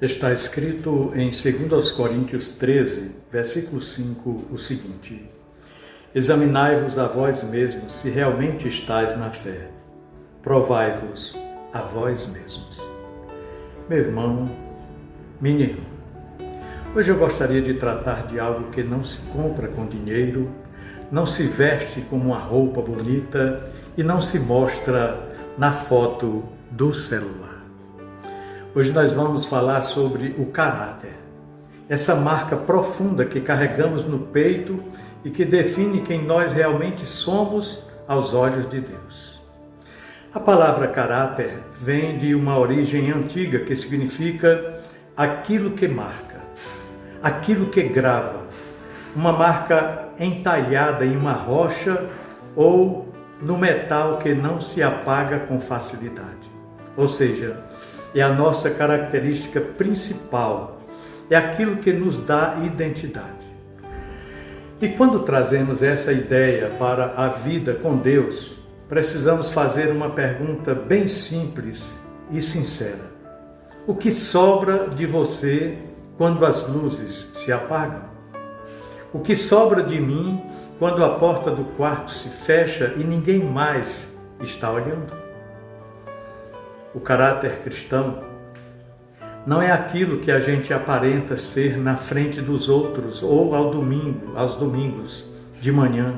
Está escrito em 2 Coríntios 13, versículo 5, o seguinte: Examinai-vos a vós mesmos se realmente estáis na fé. Provai-vos a vós mesmos. Meu irmão, minha irmã, hoje eu gostaria de tratar de algo que não se compra com dinheiro, não se veste com uma roupa bonita e não se mostra na foto do celular. Hoje nós vamos falar sobre o caráter, essa marca profunda que carregamos no peito e que define quem nós realmente somos aos olhos de Deus. A palavra caráter vem de uma origem antiga que significa aquilo que marca, aquilo que grava, uma marca entalhada em uma rocha ou no metal que não se apaga com facilidade. Ou seja, é a nossa característica principal, é aquilo que nos dá identidade. E quando trazemos essa ideia para a vida com Deus, precisamos fazer uma pergunta bem simples e sincera. O que sobra de você quando as luzes se apagam? O que sobra de mim quando a porta do quarto se fecha e ninguém mais está olhando? O caráter cristão não é aquilo que a gente aparenta ser na frente dos outros ou aos domingos de manhã.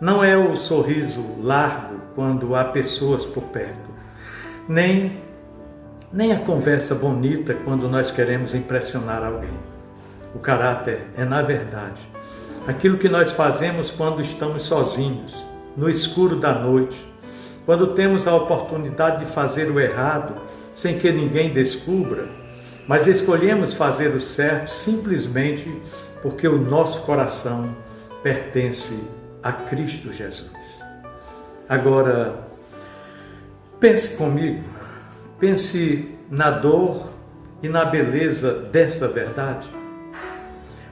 Não é o sorriso largo quando há pessoas por perto, nem a conversa bonita quando nós queremos impressionar alguém. O caráter é, na verdade, aquilo que nós fazemos quando estamos sozinhos, no escuro da noite, quando temos a oportunidade de fazer o errado sem que ninguém descubra, mas escolhemos fazer o certo simplesmente porque o nosso coração pertence a Cristo Jesus. Agora, pense comigo, pense na dor e na beleza dessa verdade.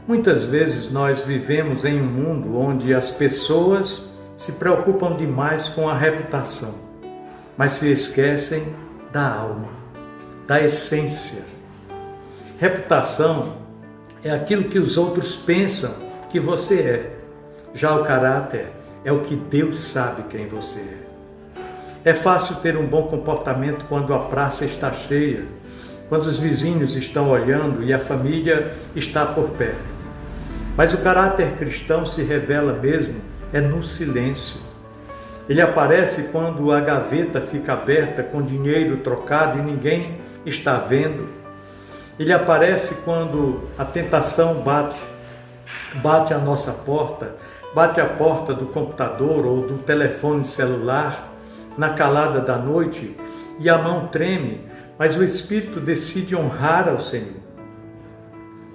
Muitas vezes nós vivemos em um mundo onde as pessoas se preocupam demais com a reputação, mas se esquecem da alma, da essência. Reputação é aquilo que os outros pensam que você é. Já o caráter é o que Deus sabe quem você é. É fácil ter um bom comportamento quando a praça está cheia, quando os vizinhos estão olhando e a família está por perto. Mas o caráter cristão se revela mesmo no silêncio. Ele aparece quando a gaveta fica aberta com dinheiro trocado e ninguém está vendo. Ele aparece quando a tentação bate à nossa porta, bate à porta do computador ou do telefone celular, na calada da noite, e a mão treme, mas o espírito decide honrar ao Senhor.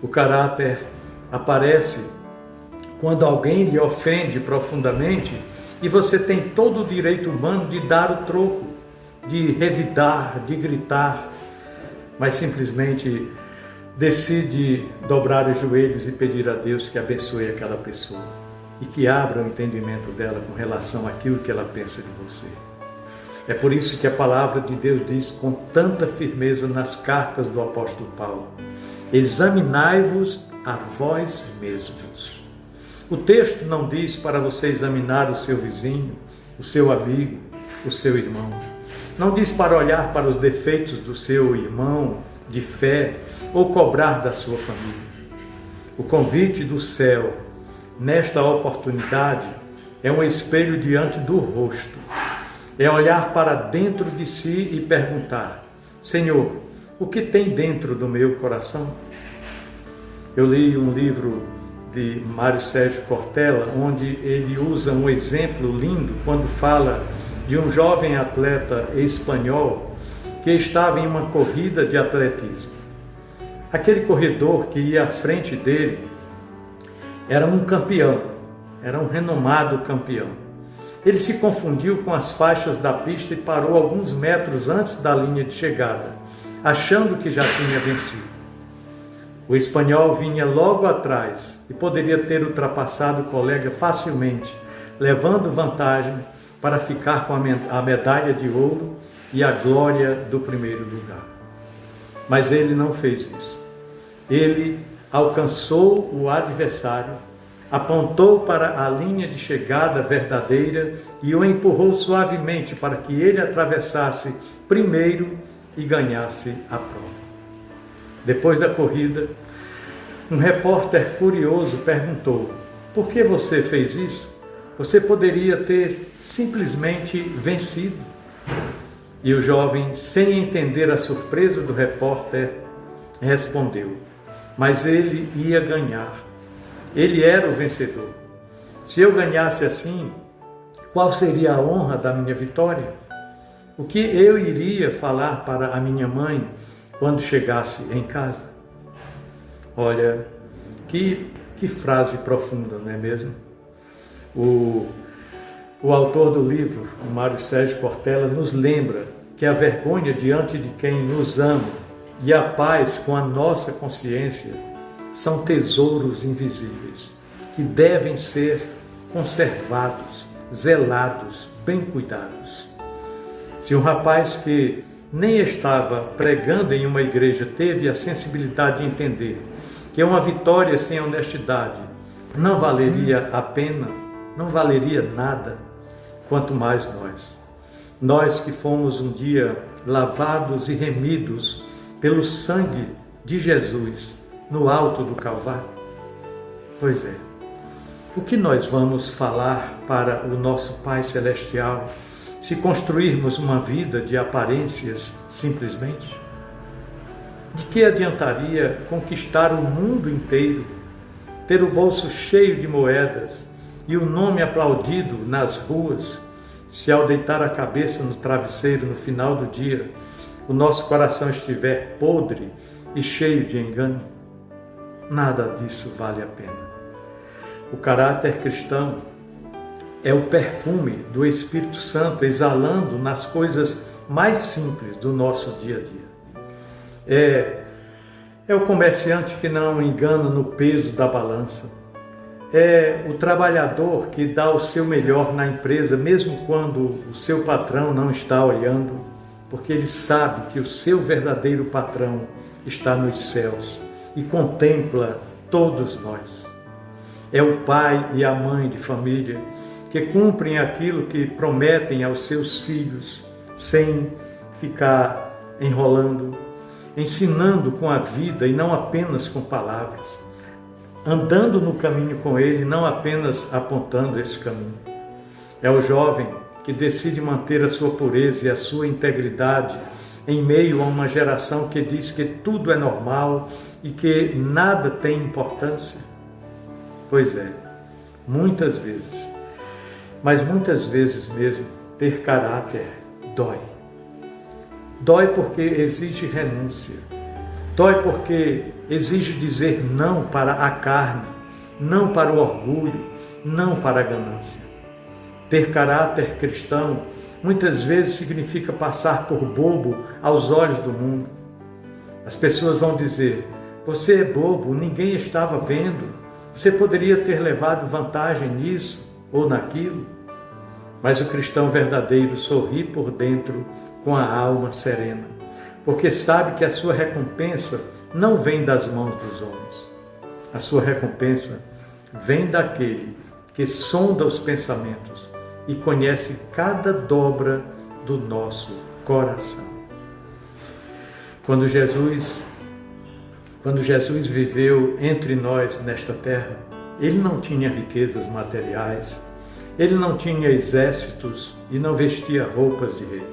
O caráter aparece quando alguém lhe ofende profundamente e você tem todo o direito humano de dar o troco, de revidar, de gritar, mas simplesmente decide dobrar os joelhos e pedir a Deus que abençoe aquela pessoa e que abra o entendimento dela com relação àquilo que ela pensa de você. É por isso que a palavra de Deus diz com tanta firmeza nas cartas do apóstolo Paulo: examinai-vos a vós mesmos. O texto não diz para você examinar o seu vizinho, o seu amigo, o seu irmão. Não diz para olhar para os defeitos do seu irmão de fé ou cobrar da sua família. O convite do céu, nesta oportunidade, é um espelho diante do rosto. É olhar para dentro de si e perguntar: Senhor, o que tem dentro do meu coração? Eu li um livro de Mário Sérgio Cortella, onde ele usa um exemplo lindo quando fala de um jovem atleta espanhol que estava em uma corrida de atletismo. Aquele corredor que ia à frente dele era um campeão, era um renomado campeão. Ele se confundiu com as faixas da pista e parou alguns metros antes da linha de chegada, achando que já tinha vencido. O espanhol vinha logo atrás e poderia ter ultrapassado o colega facilmente, levando vantagem para ficar com a medalha de ouro e a glória do primeiro lugar. Mas ele não fez isso. Ele alcançou o adversário, apontou para a linha de chegada verdadeira e o empurrou suavemente para que ele atravessasse primeiro e ganhasse a prova. Depois da corrida, um repórter curioso perguntou: por que você fez isso? Você poderia ter simplesmente vencido. E o jovem, sem entender a surpresa do repórter, respondeu: mas ele ia ganhar. Ele era o vencedor. Se eu ganhasse assim, qual seria a honra da minha vitória? O que eu iria falar para a minha mãe quando chegasse em casa? Olha, que frase profunda, não é mesmo? O autor do livro, o Mário Sérgio Cortella, nos lembra que a vergonha diante de quem nos ama e a paz com a nossa consciência são tesouros invisíveis que devem ser conservados, zelados, bem cuidados. Se um rapaz que nem estava pregando em uma igreja teve a sensibilidade de entender que uma vitória sem honestidade não valeria a pena, não valeria nada, quanto mais nós. Nós que fomos um dia lavados e remidos pelo sangue de Jesus no alto do Calvário. Pois é, o que nós vamos falar para o nosso Pai Celestial se construirmos uma vida de aparências simplesmente? De que adiantaria conquistar o mundo inteiro, ter o bolso cheio de moedas e o nome aplaudido nas ruas, se ao deitar a cabeça no travesseiro no final do dia, o nosso coração estiver podre e cheio de engano? Nada disso vale a pena. O caráter cristão é o perfume do Espírito Santo exalando nas coisas mais simples do nosso dia a dia. É o comerciante que não engana no peso da balança. É o trabalhador que dá o seu melhor na empresa, mesmo quando o seu patrão não está olhando, porque ele sabe que o seu verdadeiro patrão está nos céus e contempla todos nós. É o pai e a mãe de família que cumprem aquilo que prometem aos seus filhos, sem ficar enrolando, ensinando com a vida e não apenas com palavras, andando no caminho com ele, não apenas apontando esse caminho. É o jovem que decide manter a sua pureza e a sua integridade em meio a uma geração que diz que tudo é normal e que nada tem importância. Pois é, muitas vezes, mas muitas vezes mesmo, ter caráter dói. Dói porque exige renúncia. Dói porque exige dizer não para a carne, não para o orgulho, não para a ganância. Ter caráter cristão muitas vezes significa passar por bobo aos olhos do mundo. As pessoas vão dizer: você é bobo, ninguém estava vendo, você poderia ter levado vantagem nisso ou naquilo. Mas o cristão verdadeiro sorri por dentro com a alma serena, porque sabe que a sua recompensa não vem das mãos dos homens. A sua recompensa vem daquele que sonda os pensamentos e conhece cada dobra do nosso coração. Quando Jesus viveu entre nós nesta terra, ele não tinha riquezas materiais, ele não tinha exércitos e não vestia roupas de rei.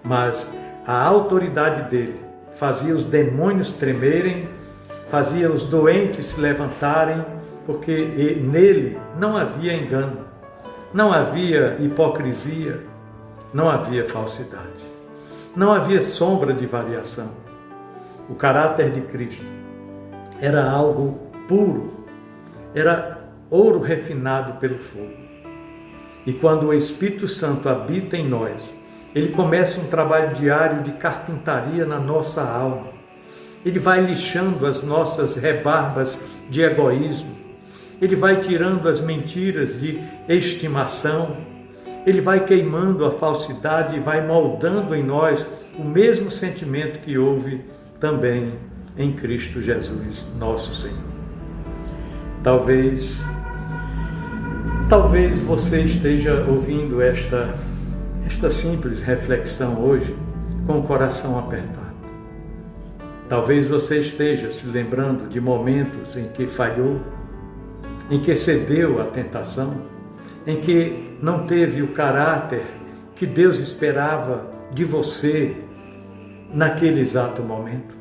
Mas a autoridade dele fazia os demônios tremerem, fazia os doentes se levantarem, porque nele não havia engano, não havia hipocrisia, não havia falsidade, não havia sombra de variação. O caráter de Cristo era algo puro, era ouro refinado pelo fogo. E quando o Espírito Santo habita em nós, ele começa um trabalho diário de carpintaria na nossa alma. Ele vai lixando as nossas rebarbas de egoísmo. Ele vai tirando as mentiras de estimação. Ele vai queimando a falsidade e vai moldando em nós o mesmo sentimento que houve também em Cristo Jesus, nosso Senhor. Talvez você esteja ouvindo esta simples reflexão hoje com o coração apertado. Talvez você esteja se lembrando de momentos em que falhou, em que cedeu à tentação, em que não teve o caráter que Deus esperava de você naquele exato momento.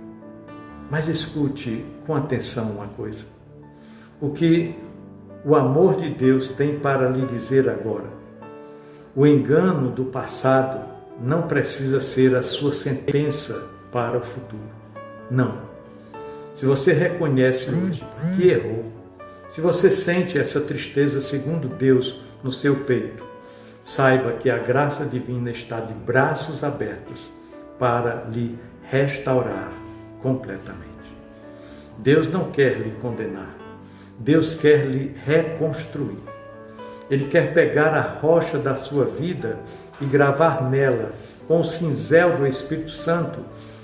Mas escute com atenção uma coisa. O que o amor de Deus tem para lhe dizer agora. O engano do passado não precisa ser a sua sentença para o futuro. Não. Se você reconhece hoje que errou, se você sente essa tristeza segundo Deus no seu peito, saiba que a graça divina está de braços abertos para lhe restaurar completamente. Deus não quer lhe condenar. Deus quer lhe reconstruir. Ele quer pegar a rocha da sua vida e gravar nela, com o cinzel do Espírito Santo,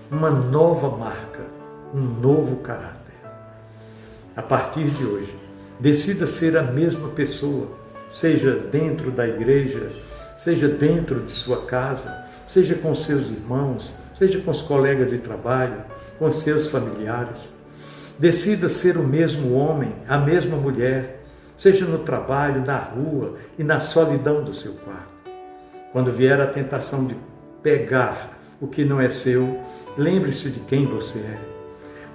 uma nova marca, um novo caráter. A partir de hoje, decida ser a mesma pessoa, seja dentro da igreja, seja dentro de sua casa, seja com seus irmãos, seja com os colegas de trabalho, com seus familiares. Decida ser o mesmo homem, a mesma mulher, seja no trabalho, na rua e na solidão do seu quarto. Quando vier a tentação de pegar o que não é seu, lembre-se de quem você é.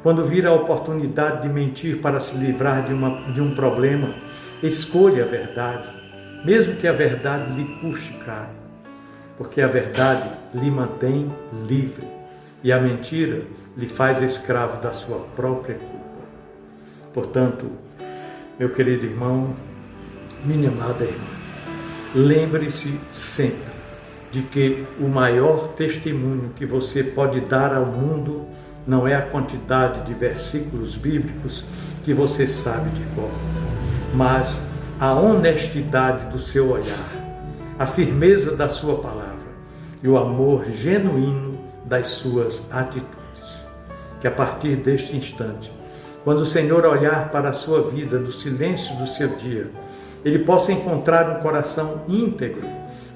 Quando vir a oportunidade de mentir para se livrar de um problema, escolha a verdade, mesmo que a verdade lhe custe caro, porque a verdade lhe mantém livre e a mentira lhe faz escravo da sua própria culpa. Portanto, meu querido irmão, minha amada irmã, lembre-se sempre de que o maior testemunho que você pode dar ao mundo não é a quantidade de versículos bíblicos que você sabe de cor, mas a honestidade do seu olhar, a firmeza da sua palavra e o amor genuíno das suas atitudes. Que a partir deste instante, quando o Senhor olhar para a sua vida no silêncio do seu dia, Ele possa encontrar um coração íntegro,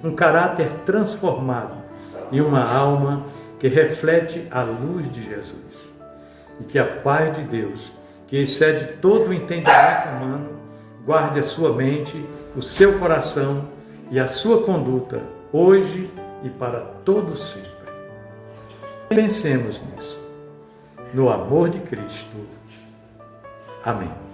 um caráter transformado e uma alma que reflete a luz de Jesus. E que a paz de Deus, que excede todo o entendimento humano, guarde a sua mente, o seu coração e a sua conduta, hoje e para todo sempre. Pensemos nisso. No amor de Cristo. Amém.